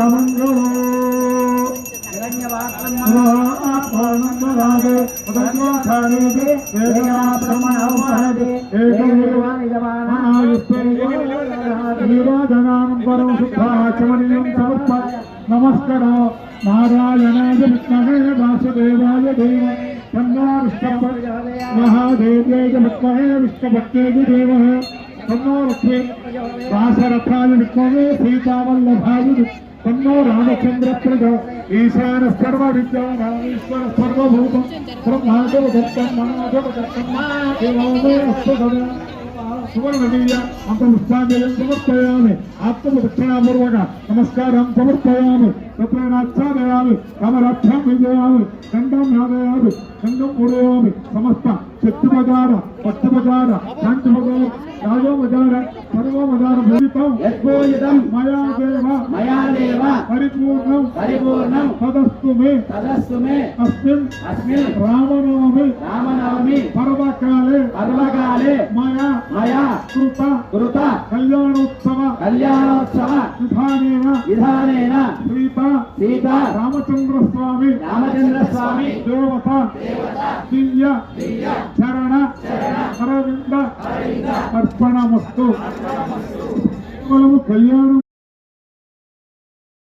नमस्कार नारायणाय विद्महे वासुदेवाय धीमहि तन्नो महादेव्यै विद्महे विष्णुभक्त्यै धीमहि तन्नो लक्ष्मी दाशरथाय विद्महे सीतावल्लभाय तन्नो रामचंद्र प्रजो ईशान सर्वविद्यानामीश्वर सर्वभूतं ब्रह्माण्डं दत्तं मनादं दत्तं सुवर्णवीर्य अंतमुष्टांजलिं समर्पयामि आत्मदक्षिणापूर्वक नमस्कारं समर्पयामि तत्रेणाच्छादयामि रामराज्यं विजयामि दण्डं नादयामि दण्डं उडयामि समस्त शक्तिपदार पक्षपदार शान्तिपदार राजोपचार सर्वोपचार भूषितं यद्भूषितं मया देव परिपूर्णं तदस्तु मे अस्मिन् रामनवमी पर्वकाले मया कृत कल्याणोत्सव विधानेन सीता रामचंद्र स्वामी देवता दिव्य चरण अरविंद अर्पणमस्तु कल्याण